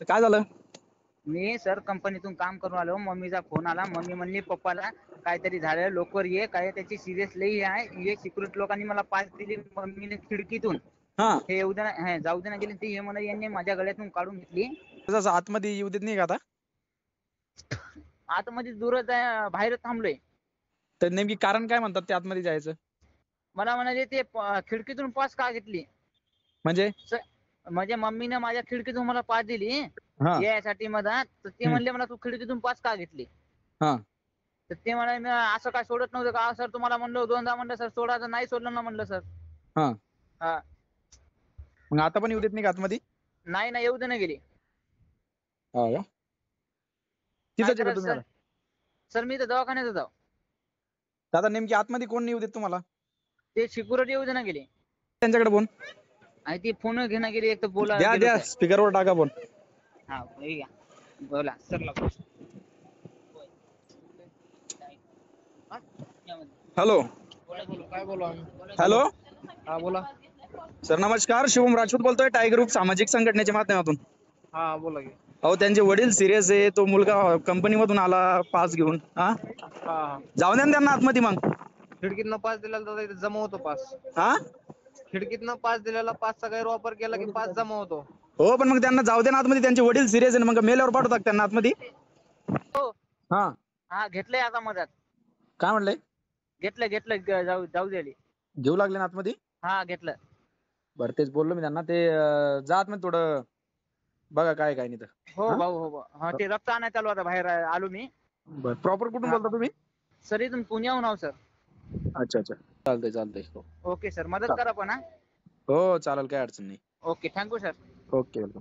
तर काय झालं? मी सर कंपनीतून काम करून आलो. मम्मीचा फोन आला. मम्मी म्हणली पप्पाला काहीतरी झालं, लवकर ये, काय त्याची सिरियस लई आहे. हे सिक्युरिटी लोकांनी मला पास दिली मम्मीने खिडकीतून. हा, हे येऊ दे ना, जाऊ दे ना गेली ती. हे म्हणा यांनी माझ्या गळ्यातून काढून घेतली. जसं आतमध्ये येऊ देत नाही का आता? आतमध्ये दूरच आहे, बाहेर थांबलोय. तर नेमकी कारण काय म्हणतात ते आतमध्ये जायचं? मला म्हणाले ते खिडकीतून पास का घेतली? म्हणजे म्हणजे मम्मीने माझ्या खिडकीतून मला पास दिली हा यासाठी मधात. तर ते म्हणले मला तू खिडकीतून पास का घेतली? हा तर ते म्हणाले मी असं काय सोडत नव्हतं का सर? तुम्हाला म्हणलं दोनदा, म्हणलं सर सोडा, तर नाही सोडलं ना म्हणलं सर. हा हा, मग आता पण येऊ देत नाही का आतमध्ये? नाही ना, येऊ दे ना गेली. हा का? काय तिथंच आहे का करायचं तुम्ही सर? आता? सर मी तर दवाखान्यात होतो. तर आता नेमकी आतमध्ये कोण नाही येऊ देत तुम्हाला? ते सिक्युरिटी येऊ दे ना गेली. त्यांच्याकडे फोन आणि ती फोन घेणं गेली, एक तर बोला द्या गेलो द्या, तर. स्पीकरवर टाका फोन. हा ठीक आहे, बोला सर. हॅलो काय बोलू आम्ही? हॅलो हा बोला. सर नमस्कार, शुभम राजपूत बोलतोय, टायगर ग्रुप सामाजिक संघटनेच्या माध्यमातून. हा बोला की. अहो त्यांचे वडील सिरियस आहे, तो मुलगा कंपनीमधून आला पास घेऊन. हा, हा, जाऊ द्या ना त्यांना आतमध्ये मग. खिडकीतनं पास दिलेला दादा इथे जमा होतो पास. हा, खिडकीतनं पास दिलेला पासचा गैरवापर केला की पास जमा होतो. हो पण मग त्यांना जाऊ दे ना आतमध्ये, त्यांचे वडील सिरियस आहे, मग मेल्यावर पाठवतात त्यांना आतमध्ये. हो, हा, हा घेतलंय आता मधात. काय म्हणलंय? घेतलं जाऊ जाऊ दे. घेऊ लागले ना आतमध्ये? हा घेतलं. बरं तेच बोललो मी त्यांना, ते जात ना थोडं बघा काय काय नाही तर. हो भाऊ, हो भाऊ. हा ते रक्त आणायला चालू आता, बाहेर आलो मी. बरं, प्रॉपर कुठून हा. बोलता तुम्ही? सर इथून पुण्याहून आहो सर. अच्छा अच्छा, चालतंय चालतंय. हो ओके सर, मदत करा पण. हा, हो चालेल, काय अडचण नाही. Okay, thank you sir. Okay, welcome.